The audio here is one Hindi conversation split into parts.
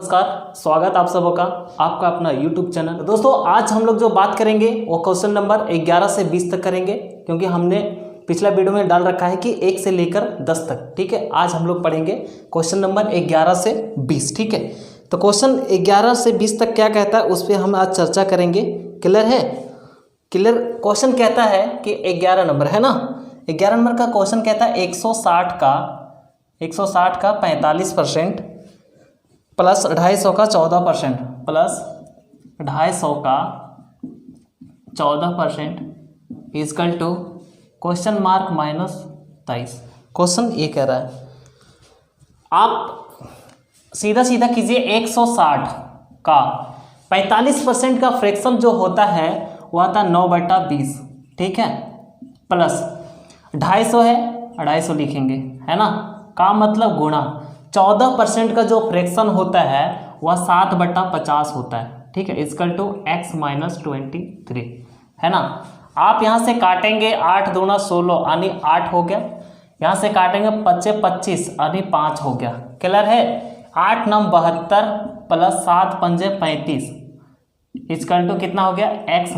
नमस्कार, स्वागत आप सबों का आपका अपना YouTube चैनल। दोस्तों आज हम लोग जो बात करेंगे वो क्वेश्चन नंबर 11 से 20 तक करेंगे, क्योंकि हमने पिछला वीडियो में डाल रखा है कि 1 से लेकर 10 तक। ठीक है, आज हम लोग पढ़ेंगे क्वेश्चन नंबर 11 से 20। ठीक है, तो क्वेश्चन 11 से 20 तक क्या कहता है उस पर हम आज चर्चा करेंगे। क्लियर है? क्लियर। क्वेश्चन कहता है कि 11 नंबर है ना, 11 नंबर का क्वेश्चन कहता है 160 का 45% प्लस 250 का 14%, प्लस 250 का 14% is equal to question mark -23। Question ये कह रहा है, आप सीधा सीधा कीजिए। 160 का 45% का फ्रैक्शन जो होता है वो आता है 9/20। ठीक है, प्लस 250 है, 250 लिखेंगे है ना, का मतलब गुणा 14% का जो फ्रैक्शन होता है वह 7/50 होता है। ठीक है, इजकल टू x - 23 है ना। आप यहाँ से काटेंगे 8 दूना 16 यानी 8 हो गया, यहाँ से काटेंगे 25 25 यानी 5 हो गया। क्लियर है? 8 9 72 प्लस 7 5 35 इजकल टू कितना हो गया x -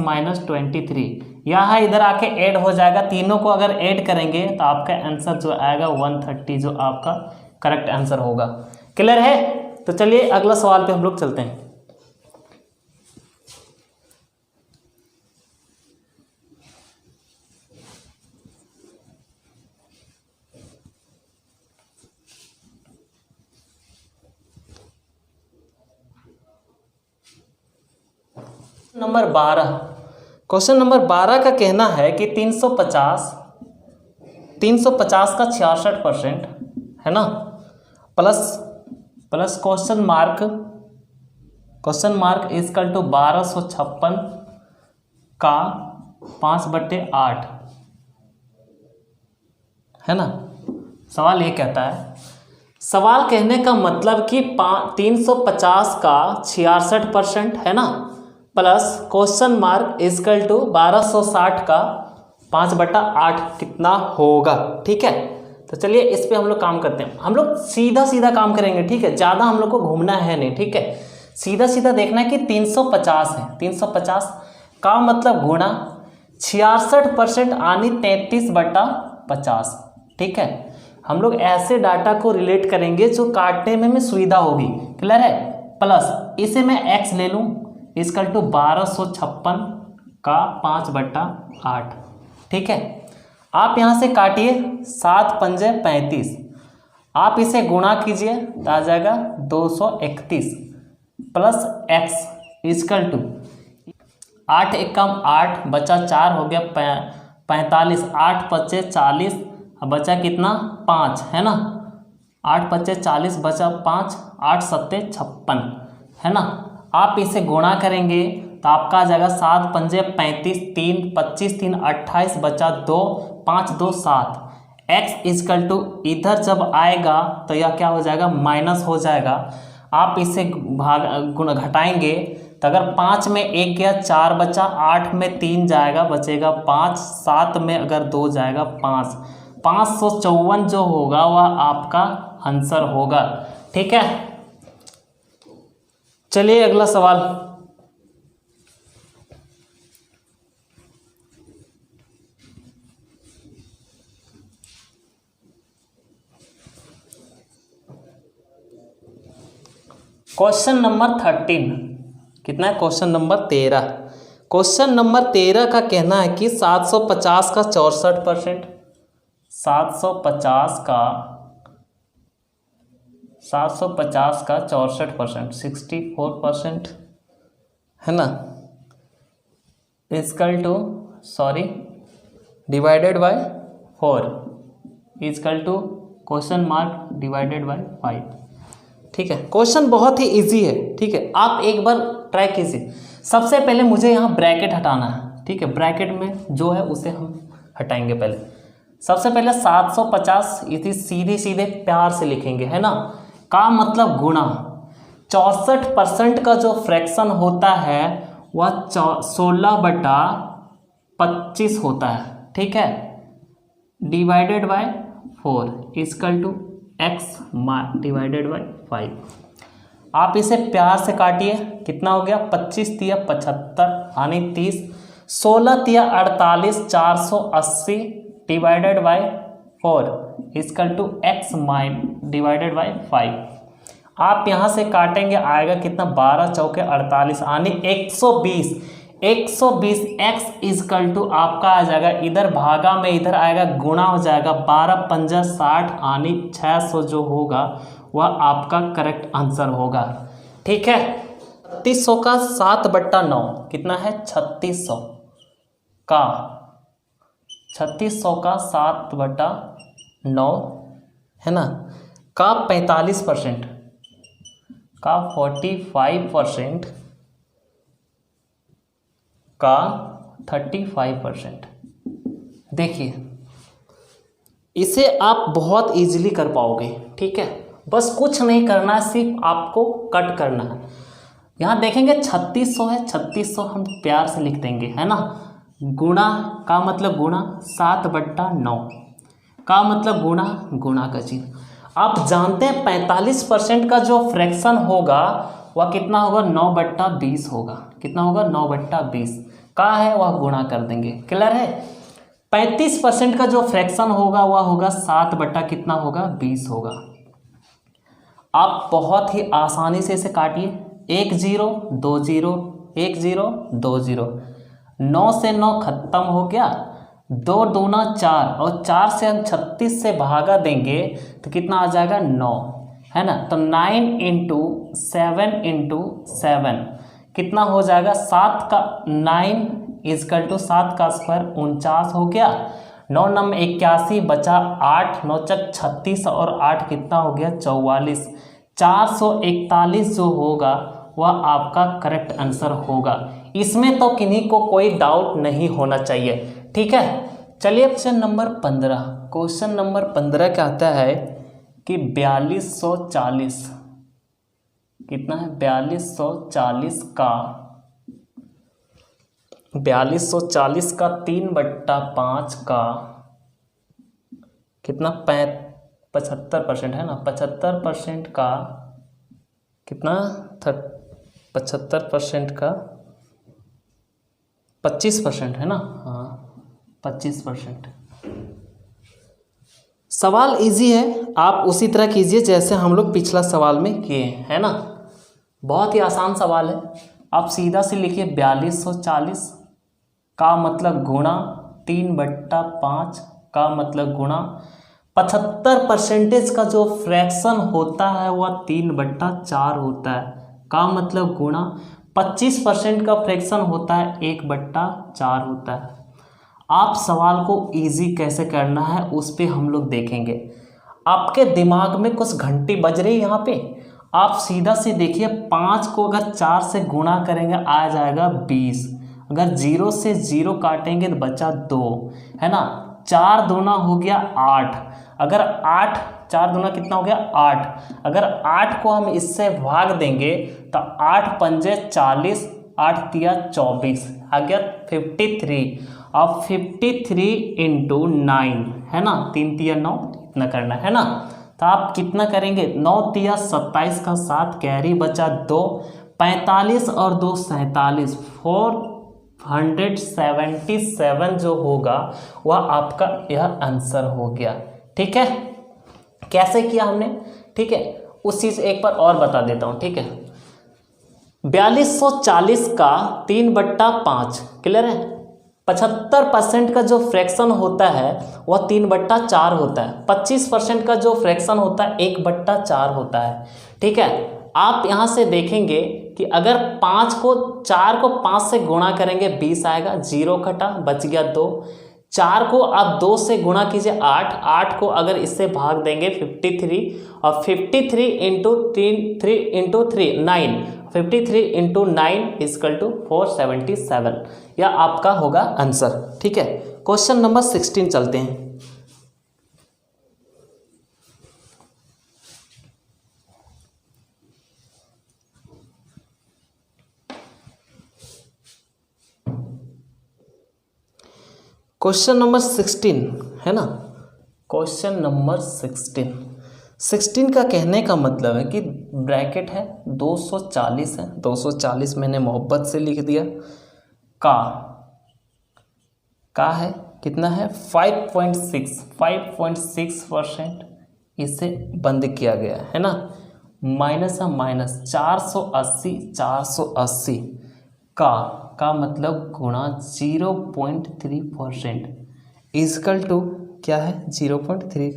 23। यहाँ इधर आके ऐड हो जाएगा, तीनों को अगर ऐड करेंगे तो आपका आंसर जो आएगा 130 जो आपका करेक्ट आंसर होगा। क्लियर है? तो चलिए अगला सवाल पे हम लोग चलते हैं। नंबर 12, क्वेश्चन नंबर 12 का कहना है कि 350 का 66% है ना, plus question mark is equal to 1256 का 5/8 है ना। सवाल ये कहता है, सवाल कहने का मतलब कि 350 का 66% है ना, plus question mark is equal to 1260 का 5/8 कितना होगा। ठीक है, तो चलिए इस पे हम लोग काम करते हैं। हम लोग सीधा सीधा काम करेंगे। ठीक है, ज़्यादा हम लोग को घूमना है नहीं। ठीक है, सीधा सीधा देखना है कि 350 है, 350 का मतलब गुणा 66% यानी 33/50। ठीक है, हम लोग ऐसे डाटा को रिलेट करेंगे जो काटने में सुविधा होगी। क्लियर है? प्लस इसे मैं x ले लूँ इजकल टू 1256 का 5/8। ठीक है, आप यहाँ से काटिए 7 5 35, आप इसे गुणा कीजिए तो आ जाएगा 231 प्लस x इजकल टू 8 एकम 8 बचा 4 हो गया 45, 8 5 40 बचा कितना 5 है ना, 8 5 40 बचा 5, 8 7 56 है ना। आप इसे गुणा करेंगे तो आपका आ जाएगा 7 5 35, 3 25 3 28 बचा 2, 5 2 7। x इजकल टू इधर जब आएगा तो यह क्या हो जाएगा माइनस हो जाएगा। आप इसे घटाएंगे तो अगर 5 में 1 गया 4 बचा, 8 में 3 जाएगा बचेगा 5, 7 में अगर 2 जाएगा 5, 554 जो होगा वह आपका आंसर होगा। ठीक है, चलिए अगला सवाल। क्वेश्चन नंबर 13 कितना है? Question number 13। क्वेश्चन नंबर 13 का कहना है कि 750 का 64%, 750 का 64%, 64% है ना, is equal to divided by 4 is equal to question mark divided by 5। ठीक है, क्वेश्चन बहुत ही इजी है। ठीक है, आप एक बार ट्राई कीजिए। सबसे पहले मुझे यहाँ ब्रैकेट हटाना है। ठीक है, ब्रैकेट में जो है उसे हम हटाएंगे। पहले सबसे पहले 750 इसे सीधे सीधे प्यार से लिखेंगे है ना, का मतलब गुणा 64% का जो फ्रैक्शन होता है वह 16/25 होता है। ठीक है, divided by 4 is equal to x divided by 5। आप इसे प्यार से काटिए, कितना हो गया 25 तिया 75 यानी 30, 16 तिया 48 480 divided by 4 equal to x divided by 5। आप यहाँ से काटेंगे आएगा कितना 12 चौके 48 यानी 120 एक्स इक्वल टू आपका आ जाएगा, इधर भागा में इधर आएगा गुणा हो जाएगा, 12 पंजा 60 यानी 600 जो होगा वह आपका करेक्ट आंसर होगा। ठीक है, 3600 का 7/9 कितना है 3600 का 7/9 है ना, का 45% का 45% का 35%। देखिए इसे आप बहुत इजीली कर पाओगे। ठीक है, बस कुछ नहीं करना है, सिर्फ आपको कट करना है। यहाँ देखेंगे 3600 है, 3600 हम प्यार से लिख देंगे है ना, गुणा का मतलब गुणा 7/9 का मतलब गुणा का चिन्ह। आप जानते हैं 45% का जो फ्रैक्शन होगा वह कितना होगा 9/20 होगा, कितना होगा 9/20 का है वह गुणा कर देंगे। क्लियर है, 35% का जो फ्रैक्शन होगा वह होगा 7/ कितना होगा 20 होगा। आप बहुत ही आसानी से इसे काटिए, 1 0 2 0 1 0 2 0, 9 से 9 खत्म हो गया, 2 दूना 4 और 4 से हम 36 से भागा देंगे तो कितना आ जाएगा 9 है ना, तो 9 × 7 कितना हो जाएगा 7 का 9 इक्वल टू 7 का स्क्वायर 49 हो गया, 9 9 81 बचा 8 9 36 और 8 कितना हो गया 44, 441 जो होगा वह आपका करेक्ट आंसर होगा। इसमें तो किन्हीं को कोई डाउट नहीं होना चाहिए। ठीक है, चलिए क्वेश्चन नंबर 15। क्वेश्चन नंबर 15 क्या आता है कि 4240 कितना है 4240 का 3/5 का कितना 75% है ना, 75% का कितना 75% का 25% है ना, हाँ 25%। सवाल इजी है, आप उसी तरह कीजिए जैसे हम लोग पिछला सवाल में किए है ना, बहुत ही आसान सवाल है। आप सीधा से लिखिए 4240 का मतलब गुणा 3/5 का मतलब गुणा 75% का जो फ्रैक्शन होता है वह 3/4 होता है का मतलब गुणा 25% का फ्रैक्शन होता है 1/4 होता है। आप सवाल को इजी कैसे करना है उस पे हम लोग देखेंगे। आपके दिमाग में कुछ घंटी बज रही है यहाँ पे, आप सीधा से देखिए 5 को अगर 4 से गुणा करेंगे आ जाएगा 20, अगर 0 से 0 काटेंगे तो बचा 2 है ना, 4 दूना हो गया 8, अगर 8 4 दूना कितना हो गया 8, अगर 8 को हम इससे भाग देंगे तो 8 पंजे 40 8 तिया 24 आ गया 53। अब 53 × 9 है ना, 3 तिया 9 इतना करना है ना, तो आप कितना करेंगे 9 तिया 27 का 7 कैरी बचा 2, 45 और 2 47, 477 जो होगा वह आपका यह आंसर हो गया। ठीक है, कैसे किया हमने, ठीक है उस चीज़ एक बार और बता देता हूँ। ठीक है, 4240 का 3/5 क्लियर है, 75% का जो फ्रैक्शन होता है वह 3/4 होता है, 25% का जो फ्रैक्शन होता है 1/4 होता है। ठीक है, आप यहाँ से देखेंगे कि अगर 4 को 5 से गुणा करेंगे 20 आएगा, 0 कटा बच गया 2, 4 को आप 2 से गुणा कीजिए 8 को अगर इससे भाग देंगे 53 और 53 × 3 9, 53 × 9 इक्वल टू 477, यह आपका होगा आंसर। ठीक है, क्वेश्चन नंबर 16 चलते हैं। क्वेश्चन नंबर 16 है ना, क्वेश्चन नंबर 16 का कहने का मतलब है कि ब्रैकेट है 240 है, 240 मैंने मोहब्बत से लिख दिया। का है कितना है 5.6% इसे बंद किया गया है ना। माइनस है माइनस 480 का मतलब गुणा 0.3% इजकल टू क्या है 0.3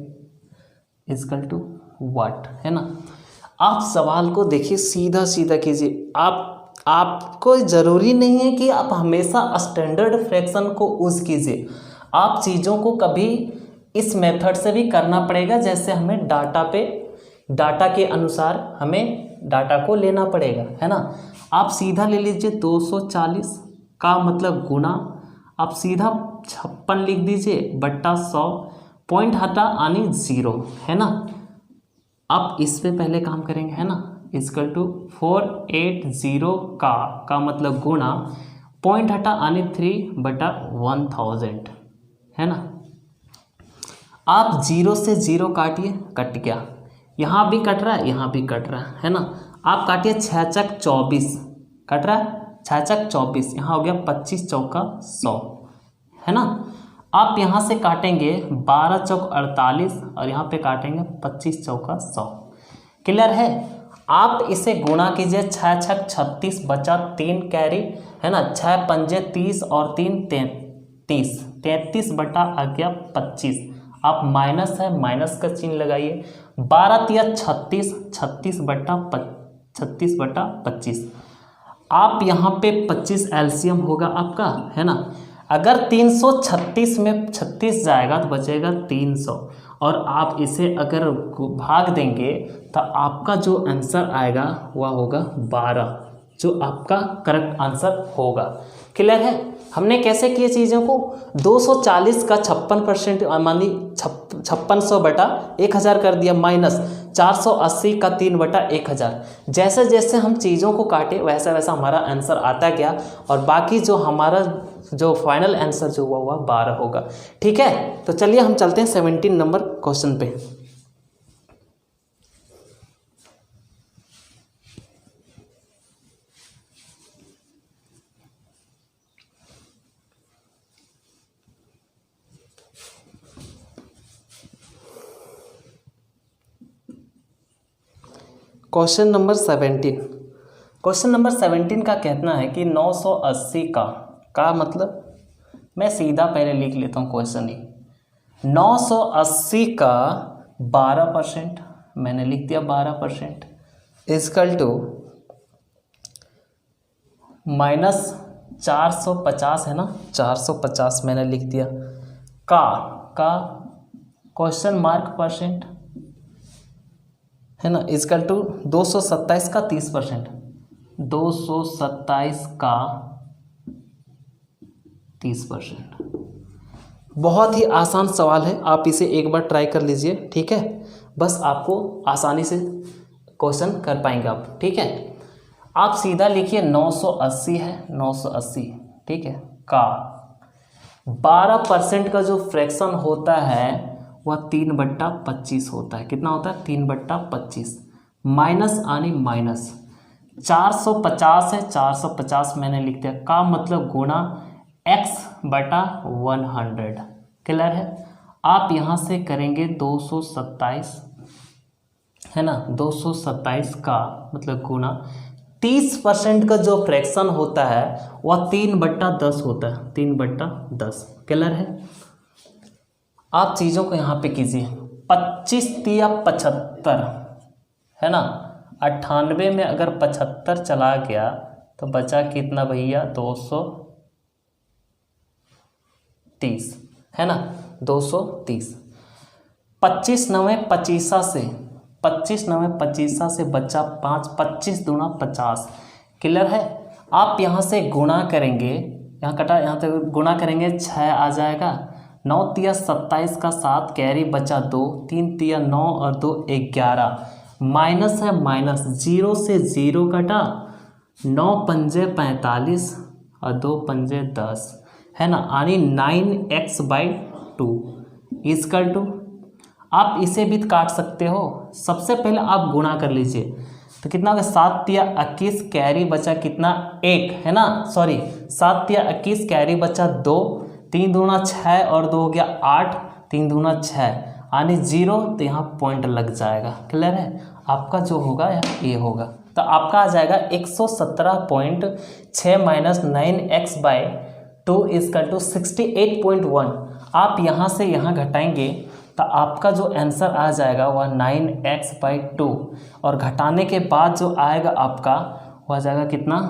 इजकल टू वाट है ना। आप सवाल को देखिए सीधा सीधा कीजिए। आपको ज़रूरी नहीं है कि आप हमेशा स्टैंडर्ड फ्रैक्शन को यूज़ कीजिए। आप चीज़ों को कभी इस मेथड से भी करना पड़ेगा, जैसे हमें डाटा के अनुसार हमें डाटा को लेना पड़ेगा है ना। आप सीधा ले लीजिए 240 का मतलब गुना, आप सीधा 56 लिख दीजिए बट्टा 100, पॉइंट हटा आनी 0 है ना। आप इस पे पहले काम करेंगे है ना। इजकल टू 480 का मतलब गुणा, पॉइंट हटा आनी 3/1000 है ना। आप 0 से 0 काटिए, कट गया, यहाँ भी कट रहा है यहाँ भी कट रहा है ना। आप काटिए 6 चक 24 कट रहा है, 6 चक 24, यहाँ हो गया 25 चौका 100 है ना। आप यहाँ से काटेंगे 12 चौक 48 और यहाँ पे काटेंगे 25 चौका 100। क्लियर है। आप इसे गुणा कीजिए 6 छक 36 बचा 3 कैरी है ना, 6 पंजे 30 और 3 33 बटा आ गया 25। आप माइनस है माइनस का चिन्ह लगाइए, 12 तिया 36 बटा 25। आप यहाँ पे 25 एलसीएम होगा आपका है ना। अगर 336 में 36 जाएगा तो बचेगा 300, और आप इसे अगर भाग देंगे तो आपका जो आंसर आएगा वह होगा 12, जो आपका करेक्ट आंसर होगा। क्लियर है। हमने कैसे किए चीज़ों को, 240 का 56% मान ली 5600 बटा 1000 कर दिया, माइनस 480 का 3/1000। जैसे जैसे हम चीज़ों को काटे वैसा वैसा हमारा आंसर आता गया, और बाकी जो हमारा जो फाइनल आंसर जो हुआ 12 होगा। ठीक है, तो चलिए हम चलते हैं 17 नंबर क्वेश्चन पे। क्वेश्चन नंबर 17 का कहना है कि 980 का मतलब मैं सीधा पहले लिख लेता हूँ क्वेश्चन ही। 980 का 12% मैंने लिख दिया 12% इजकल टू माइनस 450 है ना, 450 मैंने लिख दिया का क्वेश्चन मार्क परसेंट है ना, इजकल टू 227 का 30%, 227 का 30%। बहुत ही आसान सवाल है, आप इसे एक बार ट्राई कर लीजिए। ठीक है, बस आपको आसानी से क्वेश्चन कर पाएंगे आप। ठीक है, आप सीधा लिखिए 980 है, 980 ठीक है का 12% का जो फ्रैक्शन होता है वह 3/25 होता है। कितना होता है 3/25, माइनस आनी माइनस 450 है, 450 मैंने लिख दिया का मतलब गुणा x/100। क्लियर है। आप यहाँ से करेंगे 227 है ना, 227 का मतलब गुणा 30% का जो फ्रैक्शन होता है वह 3/10 होता है, 3/10। क्लियर है। आप चीज़ों को यहाँ पे कीजिए, 25 तिया 75 है ना, 98 में अगर 75 चला गया तो बचा कितना भैया 230 है ना, 230। 25 9 25 से 25 9 25 से बचा 5, 25 दूना 50। क्लियर है। आप यहाँ से गुणा करेंगे, यहाँ कटा, यहाँ से गुणा करेंगे 6 आ जाएगा, 9 तिया 27 का 7 कैरी बचा 2, 3 तिया 9 और 2 11, माइनस है माइनस 0 से 0 कटा, 9 पंजे 45 और 2 पंजे 10 है ना, यानी 9x/2 इजकल टू, आप इसे भी काट सकते हो। सबसे पहले आप गुणा कर लीजिए, तो कितना हो गया 7 तिया 21, कैरी बचा कितना 1 है ना, सॉरी 7 तिया 21, कैरी बचा 2, 3 दूना 6 और 2 हो गया 8, 3 दूना 6 यानी 0, तो यहाँ पॉइंट लग जाएगा। क्लियर है, आपका जो होगा ये होगा, तो आपका आ जाएगा 117.6 माइनस 9x/2 इजकल टू 68.1। आप यहाँ से यहाँ घटाएंगे तो आपका जो आंसर आ जाएगा वह 9x/2 और घटाने के बाद जो आएगा आपका वह आ जाएगा कितना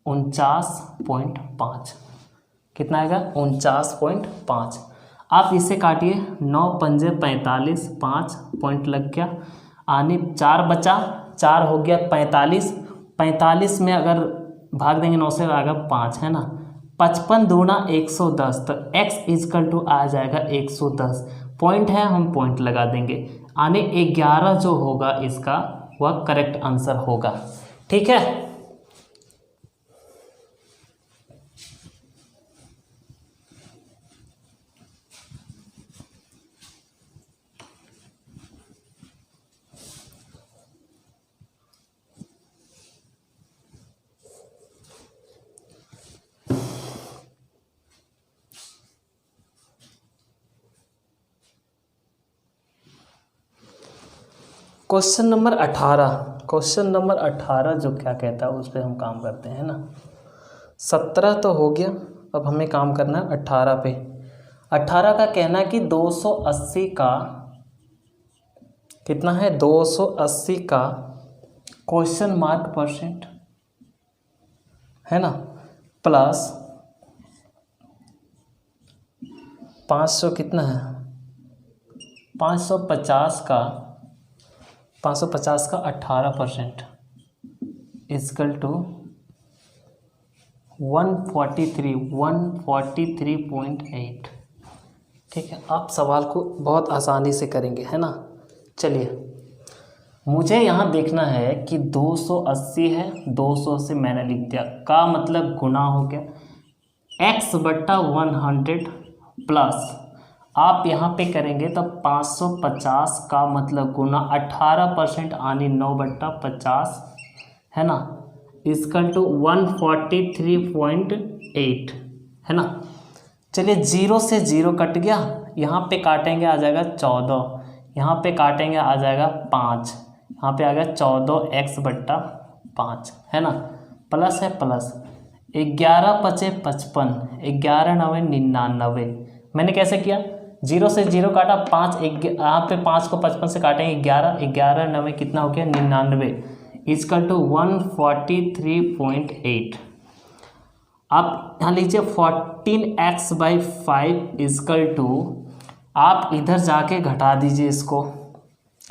49.5। कितना आएगा 49.5। आप इसे काटिए, 9 पंजे 45, 5 पॉइंट लग गया, आने 4 बचा, 4 हो गया 45, 45 में अगर भाग देंगे 9 से आएगा 5 है ना, 55 दूना 110, तो x इजकल टू आ जाएगा 110। पॉइंट है, हम पॉइंट लगा देंगे, आने 11 जो होगा इसका वह करेक्ट आंसर होगा। ठीक है, क्वेश्चन नंबर 18। क्वेश्चन नंबर 18 जो क्या कहता है उस पर हम काम करते हैं ना। 17 तो हो गया, अब हमें काम करना है 18 पे। 18 का कहना है कि 280 का कितना है, 280 का क्वेश्चन मार्क परसेंट है ना, प्लस 500 कितना है 550 का 18% इजकल टू 143.8। ठीक है, आप सवाल को बहुत आसानी से करेंगे है ना। चलिए, मुझे यहाँ देखना है कि 280 है, 200 से मैंने लिख दिया, का मतलब गुना हो गया x/100 प्लस आप यहाँ पे करेंगे तो 550 का मतलब गुना 18% आनी 9/50 है ना, इसकल टू 143.8 है ना। चलिए 0 से 0 कट गया, यहाँ पे काटेंगे आ जाएगा 14, यहाँ पे काटेंगे आ जाएगा 5, यहाँ पे आ गया 14x/5 है ना, प्लस है प्लस 11 पचे 55, 11 9 99। मैंने कैसे किया, 0 से 0 काटा, 5 यहाँ पे 5 को 55 से काटेंगे 11, 11 9 कितना हो गया 99 इजकल टू 143.8। आप यहाँ लीजिए 14x/5 इजकल टू, आप इधर जाके घटा दीजिए इसको,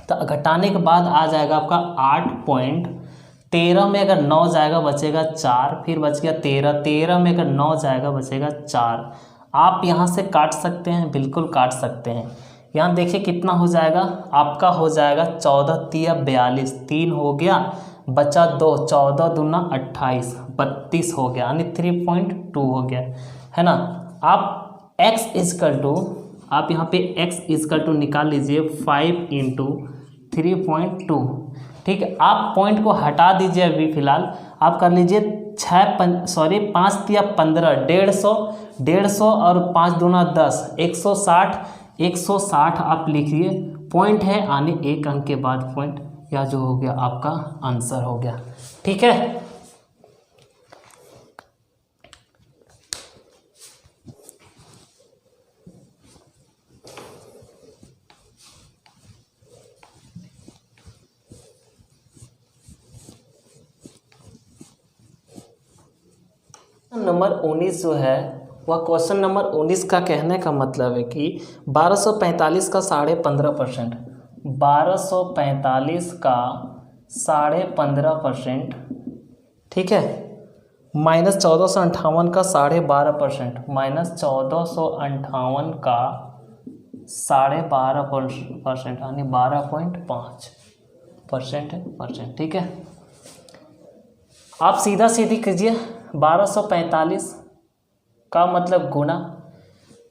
तो घटाने के बाद आ जाएगा आपका 8.13 में अगर 9 जाएगा बचेगा 4, फिर बच गया 13, 13 में अगर 9 जाएगा बचेगा 4। आप यहाँ से काट सकते हैं, बिल्कुल काट सकते हैं। यहाँ देखिए कितना हो जाएगा, आपका हो जाएगा 14 तिया 42, 3 हो गया बचा 2, 14 दूना 28, 32 हो गया, यानी 3.2 हो गया है ना। आप x इजकल टू, आप यहाँ पे x इजकल टू निकाल लीजिए 5 × 3.2। ठीक है, आप पॉइंट को हटा दीजिए अभी फ़िलहाल, आप कर लीजिए 5 तिया 15, 150 और 5 दूना 10, 160 आप लिखिए, पॉइंट है आने 1 अंक के बाद पॉइंट, या जो हो गया आपका आंसर हो गया। ठीक है, नंबर 19 जो है वह क्वेश्चन नंबर 19 का कहने का मतलब है कि 1245 का 15.5%, 1245 का 15.5%, ठीक है, माइनस 1458 का 12.5%, माइनस 1458 का 12.5% यानी 12.5%। ठीक है, आप सीधा सीधी कीजिए, 1245 का मतलब गुना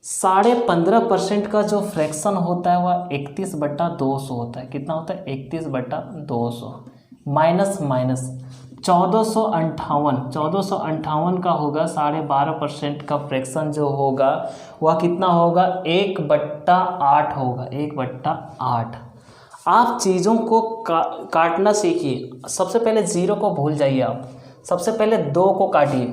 15.5% का जो फ्रैक्शन होता है वह 31/200 होता है। कितना होता है? 31/200 माइनस माइनस 1458 का होगा 12.5% का फ्रैक्शन जो होगा वह कितना होगा? 1/8 होगा, 1/8। आप चीज़ों को काटना सीखिए। सबसे पहले 0 को भूल जाइए आप, सबसे पहले 2 को काटिए,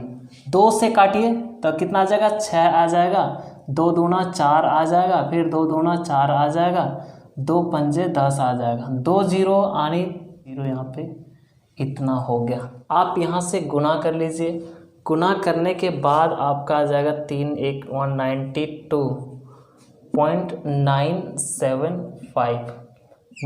2 से काटिए तो कितना आ जाएगा? 6 आ जाएगा, 2 दूना 4 आ जाएगा, फिर 2 दूना 4 आ जाएगा, 2 पंजे 10 आ जाएगा, 2 0 आने 0 यहाँ पे इतना हो गया। आप यहाँ से गुना कर लीजिए, गुना करने के बाद आपका आ जाएगा 3 1 192.975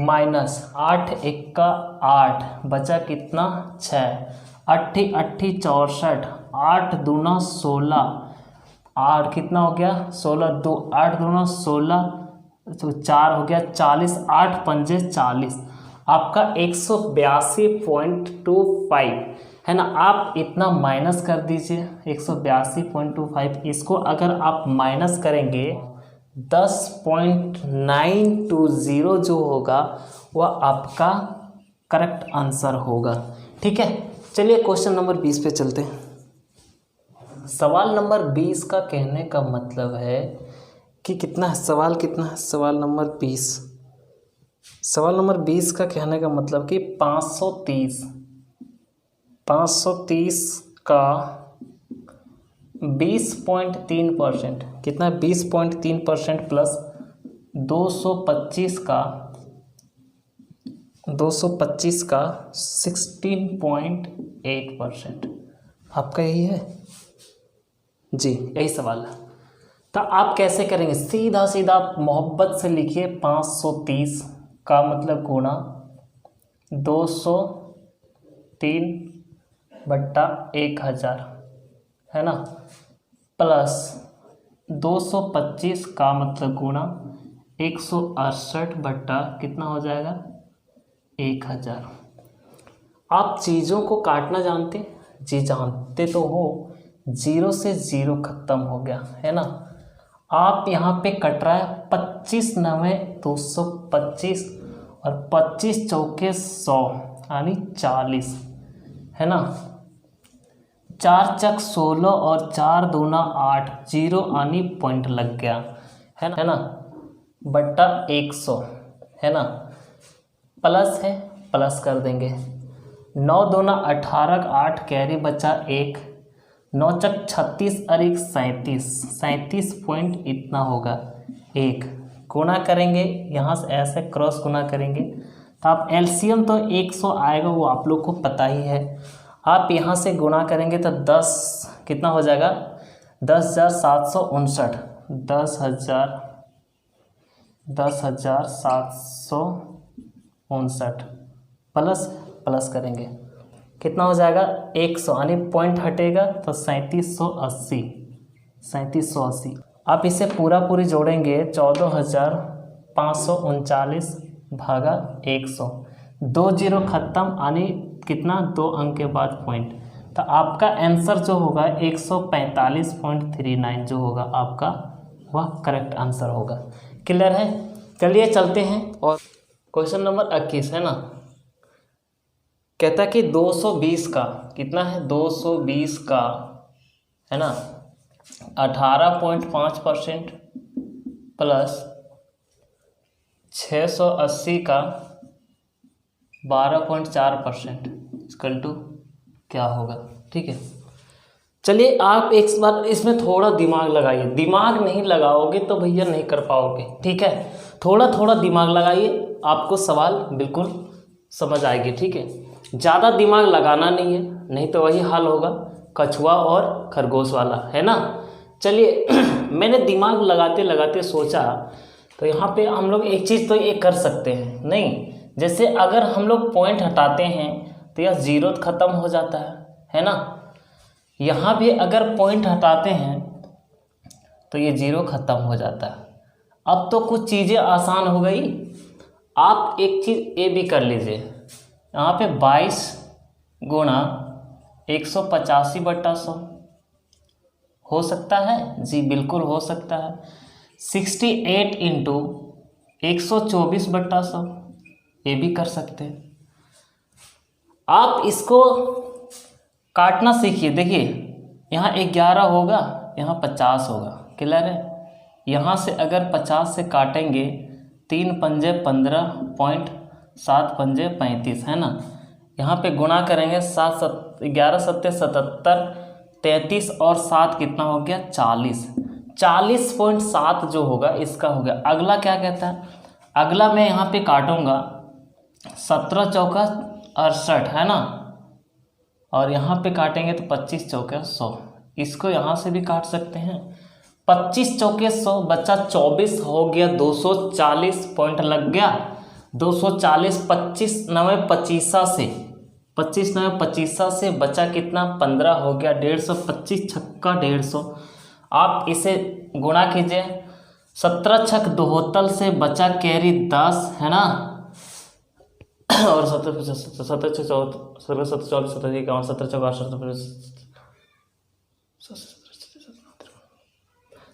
माइनस 8 1 का 8 बचा कितना? 6 8 8 64 8 दूना 16 8 कितना हो गया? 16 2 8 दूना 16 तो 4 हो गया 40 8 पंजे 40 आपका 182.25 है ना। आप इतना माइनस कर दीजिए 182.25। इसको अगर आप माइनस करेंगे 10.920 जो होगा वह आपका करेक्ट आंसर होगा। ठीक है, चलिए क्वेश्चन नंबर 20 पे चलते हैं। सवाल नंबर 20 का कहने का मतलब है कि कितना है? सवाल कितना है? सवाल नंबर 20। सवाल नंबर 20 का कहने का मतलब कि 530 का 20.3% कितना है? 20.3% प्लस 225 का 16.8%। आपका यही है जी, यही सवाल है। तो आप कैसे करेंगे? सीधा सीधा आप मोहब्बत से लिखिए 530 का मतलब गुणा 203/1000 है ना, प्लस 225 का मतलब गुणा 168 कितना हो जाएगा? 1000। आप चीज़ों को काटना जानते? जी जानते तो हो। 0 से 0 ख़त्म हो गया है ना। आप यहाँ पे कट रहा है 25 9 225 और 25 चौके 100 यानी 40 है ना। 4 चक 16 और 4 दूना 8 0 आनी पॉइंट लग गया है ना बट्टा 100 है ना। प्लस है, प्लस कर देंगे। 9 दूना 18 8 कैरी बचा 1 9 चक 36 और 1 37 पॉइंट इतना होगा 1। गुना करेंगे यहाँ से ऐसे क्रॉस गुना करेंगे तो आप एलसीएम तो 100 आएगा, वो आप लोग को पता ही है। आप यहाँ से गुना करेंगे तो 10 कितना हो जाएगा? 10,759 10,759 प्लस प्लस करेंगे कितना हो जाएगा? 100 यानी पॉइंट हटेगा तो 3780। आप इसे पूरा पूरी जोड़ेंगे 14,539 भागा 100, 2 0 ख़त्म यानी कितना? 2 अंक के बाद पॉइंट। तो आपका आंसर जो होगा 145.39 जो होगा आपका वह करेक्ट आंसर होगा। क्लियर है? चलिए चलते हैं और क्वेश्चन नंबर 21 है ना। कहता है कि 220 का कितना है? 220 का है ना 18.5% प्लस 680 का 12.4% इक्वल टू क्या होगा? ठीक है, चलिए आप एक बार इसमें थोड़ा दिमाग लगाइए। दिमाग नहीं लगाओगे तो भैया नहीं कर पाओगे। ठीक है, थोड़ा थोड़ा दिमाग लगाइए, आपको सवाल बिल्कुल समझ आएगी। ठीक है, ज़्यादा दिमाग लगाना नहीं है, नहीं तो वही हाल होगा कछुआ और खरगोश वाला है ना। चलिए मैंने दिमाग लगाते लगाते सोचा तो यहाँ पे हम लोग एक चीज़ तो ये कर सकते हैं। नहीं, जैसे अगर हम लोग पॉइंट हटाते हैं तो यह 0 ख़त्म हो जाता है ना। यहाँ भी अगर पॉइंट हटाते हैं तो ये 0 ख़त्म हो जाता है। अब तो कुछ चीज़ें आसान हो गई। आप एक चीज़ ये भी कर लीजिए, यहाँ पे 22 गुणा 185/100 हो सकता है जी, बिल्कुल हो सकता है। 68 इंटू 124/100, ये भी कर सकते हैं। आप इसको काटना सीखिए। देखिए यहाँ 11 होगा, यहाँ 50 होगा, क्लियर है। यहाँ से अगर 50 से काटेंगे, 3 पंजे 15, पॉइंट 7 पंजे 35, है ना। यहाँ पे गुणा करेंगे, 11 सत्ते 77, 33 और 7 कितना हो गया 40, 40.7 जो होगा इसका हो गया। अगला क्या कहता है, अगला मैं यहाँ पे काटूंगा 17 चौका 68, है ना, और यहाँ पे काटेंगे तो 25 चौके 100, इसको यहाँ से भी काट सकते हैं। 25 चौके 100 बच्चा 24 हो गया, 240 पॉइंट लग गया, 240, 25 9 25 से बचा कितना 15 हो गया 150, 25 छक्का 150। आप इसे गुणा कीजिए, 17 छक 72 से बचा कैरी 10, है ना, और 17 छक 40,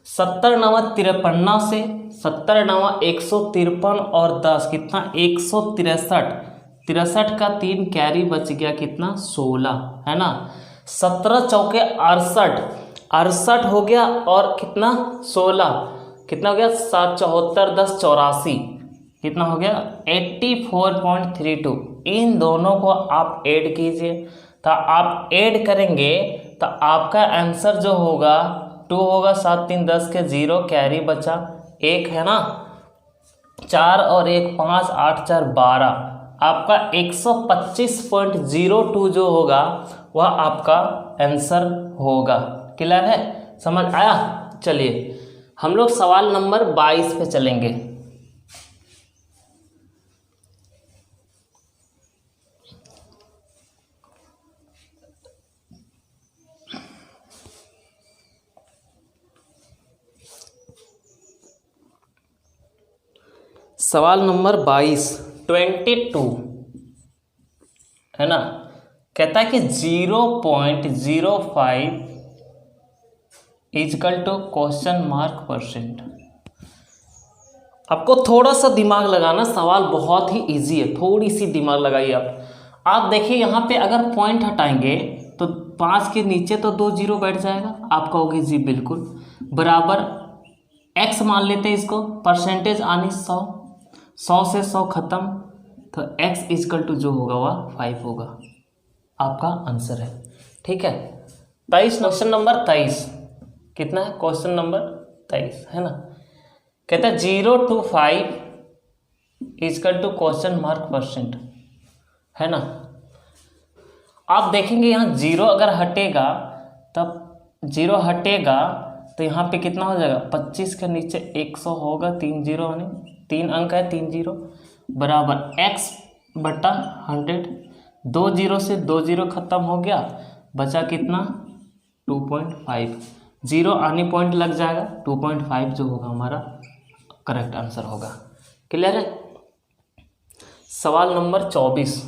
70 9 53 से 70 9 153 और 10 कितना 163, 63 का 3 कैरी बच गया कितना 16, है ना। 17 चौके 68, 68 हो गया, और कितना 16 कितना हो गया 7 74 10 84, कितना हो गया 84.32। इन दोनों को आप ऐड कीजिए, तो आप ऐड करेंगे तो आपका आंसर जो होगा 2 होगा, 7 3 10 के 0, कैरी बचा 1, है ना, 4 और 1 5, 8 4 12, आपका 125.02 जो होगा वह आपका आंसर होगा। क्लियर है, समझ आया। चलिए हम लोग सवाल नंबर 22 पे चलेंगे। सवाल नंबर 22 है ना, कहता है कि 0.05 इजकल टू %। आपको थोड़ा सा दिमाग लगाना, सवाल बहुत ही इजी है, थोड़ी सी दिमाग लगाइए आप देखिए यहाँ पे अगर पॉइंट हटाएंगे तो 5 के नीचे तो 2 0 बैठ जाएगा। आप कहोगे जी बिल्कुल, बराबर x मान लेते हैं इसको, परसेंटेज आनी 100, 100 से 100 खत्म, तो x इजकल टू जो होगा वह 5 होगा, आपका आंसर है। ठीक है, 23 क्वेश्चन नंबर 23 कितना है, क्वेश्चन नंबर 23 है ना, कहता है 0 to 5 इजकल टू %, है ना। आप देखेंगे यहाँ 0 अगर हटेगा, तब 0 हटेगा तो यहाँ पे कितना हो जाएगा, 25 के नीचे 100 होगा, 3 0 यानी 3 अंक है, 3 0 बराबर x बटा 100, 2 0 से 2 0 खत्म हो गया, बचा कितना 2.5, 0 आने पॉइंट लग जाएगा, 2.5 जो होगा हमारा करेक्ट आंसर होगा। क्लियर है। सवाल नंबर 24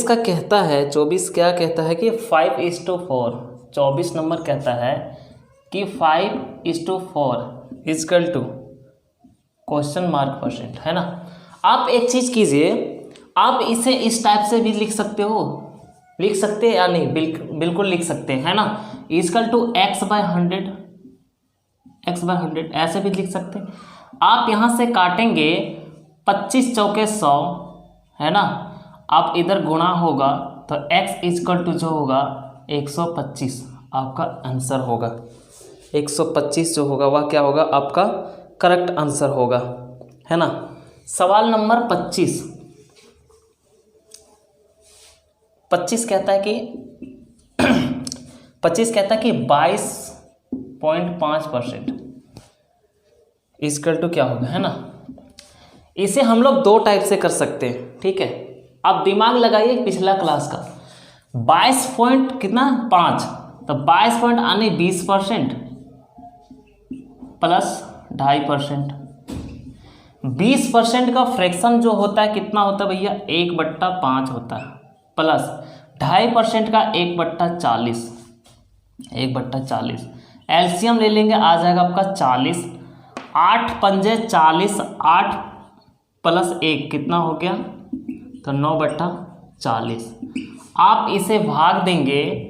का कहता है, 24 क्या कहता है कि 5:4, 24 नंबर कहता है कि 5:4 इजकल टू %, है ना। आप एक चीज़ कीजिए, आप इसे इस टाइप से भी लिख सकते हो, लिख सकते हैं या नहीं, बिल्कुल लिख सकते हैं, है ना। इजकल टू x/100 ऐसे भी लिख सकते हैं। आप यहाँ से काटेंगे 25 चौके 100, है ना, आप इधर गुणा होगा तो x इजकल टू जो होगा 125 आपका आंसर होगा। 125 जो होगा वह क्या होगा, आपका करेक्ट आंसर होगा, है ना। सवाल नंबर 25 कहता है कि 25 कहता है कि 22.5% इजकल टू क्या होगा, है ना। इसे हम लोग 2 टाइप से कर सकते हैं, ठीक है। आप दिमाग लगाइए पिछला क्लास का, 22 पॉइंट कितना 5, तो 22 पॉइंट आने 20% प्लस 2.5%, 20% का फ्रैक्शन जो होता है कितना होता है भैया 1/5 होता है, प्लस 2.5% का 1/40, 1/40 एलसीएम ले लेंगे, आ जाएगा आपका 40, 8 पंजे 40, 8 प्लस 1 कितना हो गया, तो 9/40। आप इसे भाग देंगे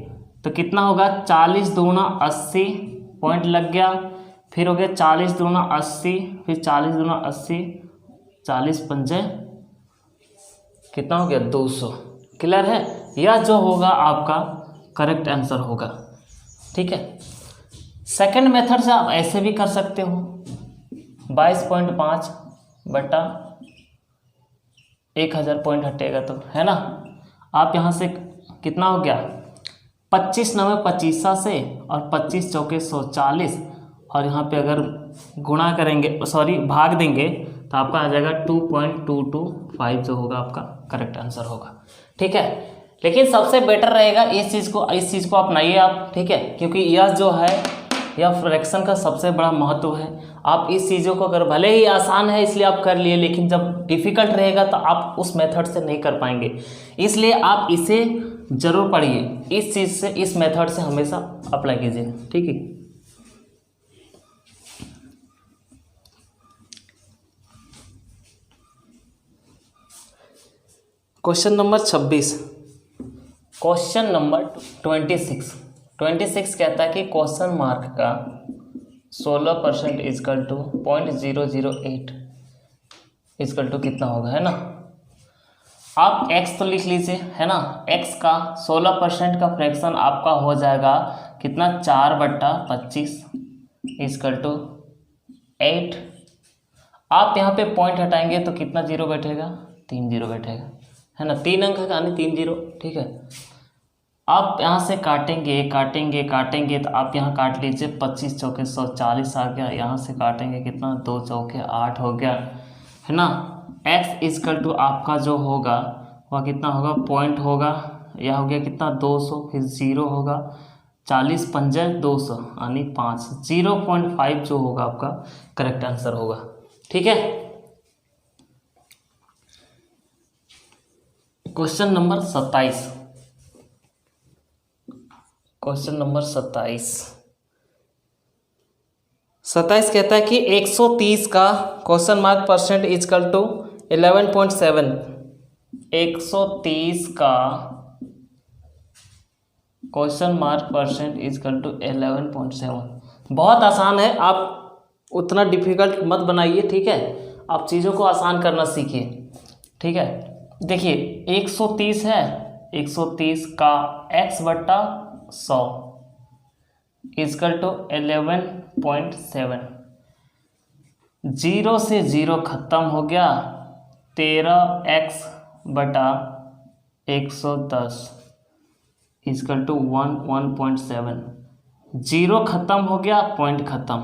तो कितना होगा, 40 दूना 80, पॉइंट लग गया, फिर हो गया 40 दूना 80, फिर 40 दूना 80, 40 पंजे कितना हो गया, 200। क्लियर है, यह जो होगा आपका करेक्ट आंसर होगा। ठीक है, सेकंड मेथड से आप ऐसे भी कर सकते हो, 22.5 बटा 1000 पॉइंट हटेगा तो, है ना। आप यहाँ से कितना हो गया, 25 9 25 से, और 25 चौके 140, और यहाँ पे अगर गुणा करेंगे, सॉरी भाग देंगे, तो आपका आ जाएगा 2.225 जो होगा आपका करेक्ट आंसर होगा। ठीक है, लेकिन सबसे बेटर रहेगा इस चीज़ को अपनाइए आप। ठीक है, क्योंकि यह जो है यह फ्रैक्शन का सबसे बड़ा महत्व है। आप इस चीज़ों को अगर, भले ही आसान है इसलिए आप कर लिए, लेकिन जब डिफ़िकल्ट रहेगा तो आप उस मेथड से नहीं कर पाएंगे, इसलिए आप इसे ज़रूर पढ़िए, इस चीज़ से, इस मेथड से हमेशा अप्लाई कीजिए। ठीक है, क्वेश्चन नंबर 26, क्वेश्चन नंबर 26 कहता है कि क्वेश्चन मार्क का 16% इजकल टू 0.008 इजकल टू कितना होगा, है ना। आप x तो लिख लीजिए, है ना। x का 16% का फ्रैक्शन आपका हो जाएगा कितना, 4/25 इजकल टू 8। आप यहाँ पे पॉइंट हटाएंगे तो कितना जीरो बैठेगा, 3 जीरो बैठेगा, है ना। 3 अंक का यानी 3 जीरो। ठीक है, आप यहाँ से काटेंगे तो आप यहाँ काट लीजिए, 25 चौके 140 आ गया, यहाँ से काटेंगे कितना, 2 चौके 8 हो गया, है ना। x इजकल टू आपका जो होगा वह कितना होगा, पॉइंट होगा, यह हो गया कितना, 200, फिर 0 होगा, 40 पंजे 200 यानी 5, 0.5 जो होगा आपका करेक्ट आंसर होगा। ठीक है, क्वेश्चन नंबर 27, क्वेश्चन नंबर 27 कहता है कि 130 का question mark percent is equal to 11.7, 130 का question mark percent is equal to 11.7। बहुत आसान है, आप उतना डिफिकल्ट मत बनाइए। ठीक है, आप चीज़ों को आसान करना सीखिए। ठीक है, देखिए 130 है, 130 का x/100 इजकल टू 11.7, 0 से 0 खत्म हो गया, 13x/110 इजकल टू 1.7, 0 खत्म हो गया, पॉइंट खत्म,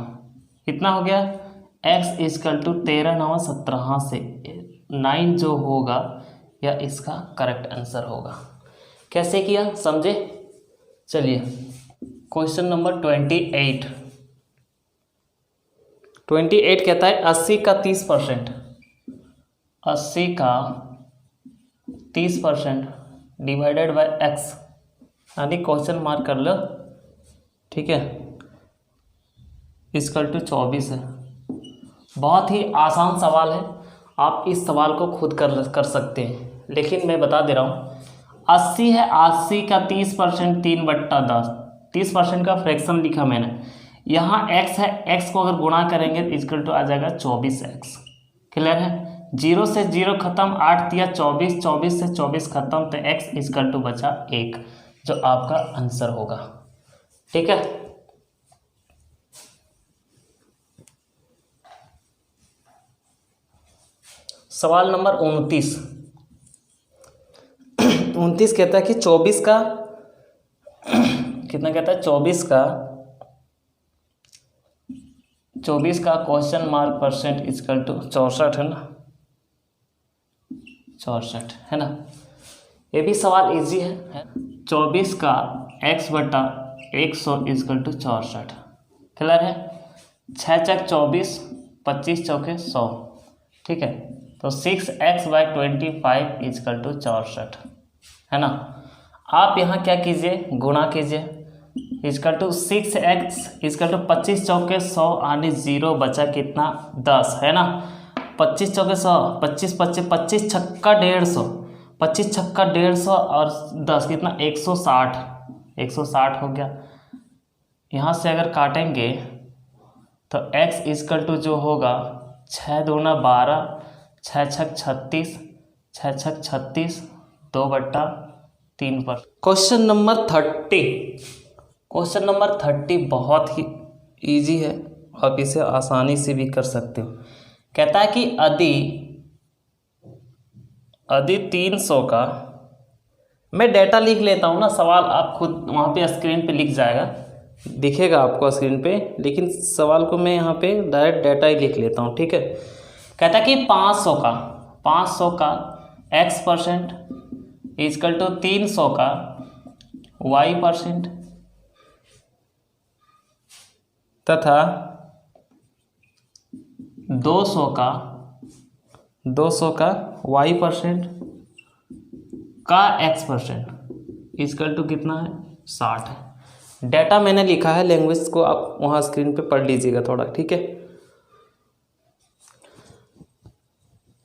कितना हो गया, x इजकल टू 13 9 17 से 9 जो होगा यह इसका करेक्ट आंसर होगा। कैसे किया समझे, चलिए क्वेश्चन नंबर 28 कहता है 80 का 30%, 80 का 30% डिवाइडेड बाय x, यानी क्वेश्चन मार्क कर लो। ठीक है, इजकल टू 24 है। बहुत ही आसान सवाल है, आप इस सवाल को खुद कर सकते हैं, लेकिन मैं बता दे रहा हूँ। 80 है, 80 का 30% 3/10, 30% का फ्रैक्शन लिखा मैंने, यहाँ x है, x को अगर गुणा करेंगे तो इजकल टू आ जाएगा 24x। क्लियर है, 0 से 0 खत्म, 8 दिया 24, 24 से 24 खत्म, तो x इजकल टू बचा 1 जो आपका आंसर होगा। ठीक है, सवाल नंबर 29 कहता है कि 24 का कितना कहता है, 24 का question mark percent is equal to 64 है ना, 64 है ना। ये भी सवाल इजी है। 24 का x/100 इजकल टू 64। क्लियर है, 6 चक 24, 25 चौके 100। ठीक है, तो 6x/25 इजकल टू 64 है ना। आप यहाँ क्या कीजिए, गुणा कीजिए, is equal to 6x is equal to 25 चौके 100 आने 0 बचा कितना 10 है ना। 25 चौके 100, 25 25 25 छक्का 150, 25 छक्का 150 और 10 कितना 160, 160 हो गया। यहाँ से अगर काटेंगे तो x इजकल टू जो होगा 6 दूना 12, 6 छक 36, 6 छक 36, 2/3 पर। क्वेश्चन नंबर 30, क्वेश्चन नंबर 30 बहुत ही इजी है, आप इसे आसानी से भी कर सकते हो। कहता है कि यदि 300 का, मैं डेटा लिख लेता हूँ ना, सवाल आप खुद वहाँ पे स्क्रीन पे लिख जाएगा, दिखेगा आपको स्क्रीन पे, लेकिन सवाल को मैं यहाँ पे डायरेक्ट डेटा ही लिख लेता हूँ, ठीक है। कहता है कि 500 का x% इजकल टू 300 का y% तथा 200 का y% का x% इजकल टू कितना है 60 है। डेटा मैंने लिखा है, लैंग्वेज को आप वहाँ स्क्रीन पे पढ़ लीजिएगा थोड़ा, ठीक है।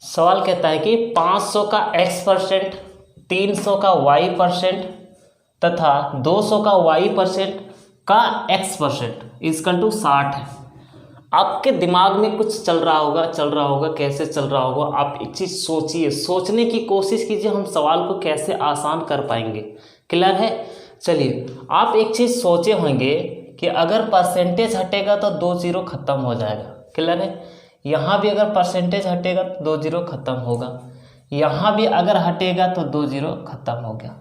सवाल कहता है कि 500 का x%, 300 का y% तथा 200 का y% का x% इजकल टू 60 है। आपके दिमाग में कुछ चल रहा होगा, कैसे चल रहा होगा, आप एक चीज़ सोचिए, सोचने की कोशिश कीजिए, हम सवाल को कैसे आसान कर पाएंगे। क्लियर है? चलिए, आप एक चीज़ सोचे होंगे कि अगर परसेंटेज हटेगा तो 2 0 खत्म हो जाएगा। क्लियर है? यहाँ भी अगर परसेंटेज हटेगा तो 2 0 खत्म होगा, यहाँ भी अगर हटेगा तो 2 0 खत्म हो गया।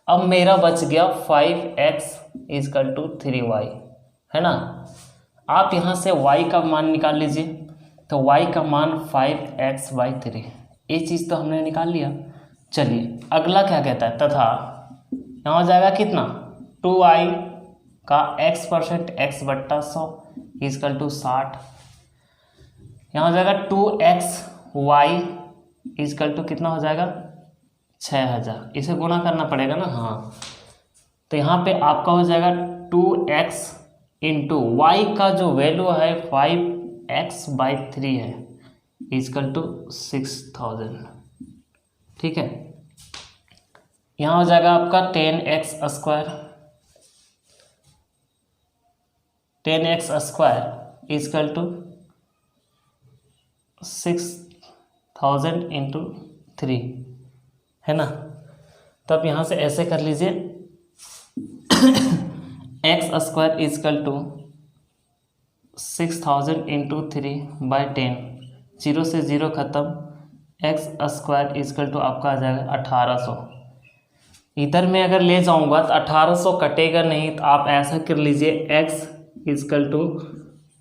अब मेरा बच गया 5x इजकल टू 3y, है ना। आप यहाँ से y का मान निकाल लीजिए, तो y का मान 5x/3, ये चीज़ तो हमने निकाल लिया। चलिए अगला क्या कहता है, तथा यहाँ हो जाएगा कितना 2y का x% x/100 इजकल टू 60, यहाँ हो जाएगा 2xy इजकल टू कितना हो जाएगा 6000, इसे गुणा करना पड़ेगा ना, हाँ। तो यहाँ पे आपका हो जाएगा 2x इंटू वाई का जो वैल्यू है 5x/3 है इजकल टू 6000, ठीक है। यहाँ हो जाएगा आपका 10x² इजकल टू 6000 इंटू 3, है ना। तब यहाँ से ऐसे कर लीजिए x² इजकल टू 6000 इंटू 3/10, 0 से 0 खत्म, x² इजकल टू आपका आ जाएगा 1800। इधर में अगर ले जाऊंगा तो 1800 कटेगा नहीं, तो आप ऐसा कर लीजिए x इजकल टू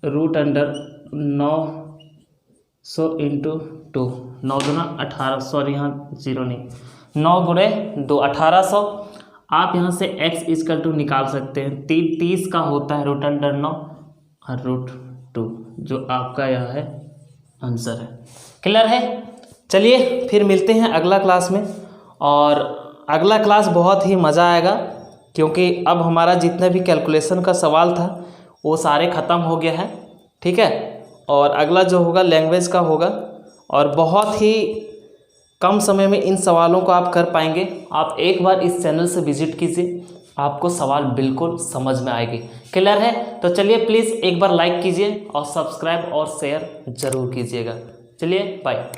√900 इंटू 2, 9 दूना 18, सॉरी यहाँ 0 नहीं, 9 गुणे 2 1800। आप यहाँ से x इजकल टू निकाल सकते हैं, 30 का होता है √9 और √2, जो आपका यह है आंसर है। क्लियर है? चलिए फिर मिलते हैं अगला क्लास में, और अगला क्लास बहुत ही मज़ा आएगा, क्योंकि अब हमारा जितना भी कैलकुलेशन का सवाल था वो सारे ख़त्म हो गया है, ठीक है। और अगला जो होगा लैंग्वेज का होगा, और बहुत ही कम समय में इन सवालों को आप कर पाएंगे। आप एक बार इस चैनल से विजिट कीजिए, आपको सवाल बिल्कुल समझ में आएगी। क्लियर है? तो चलिए प्लीज़ एक बार लाइक कीजिए और सब्सक्राइब और शेयर ज़रूर कीजिएगा। चलिए बाय।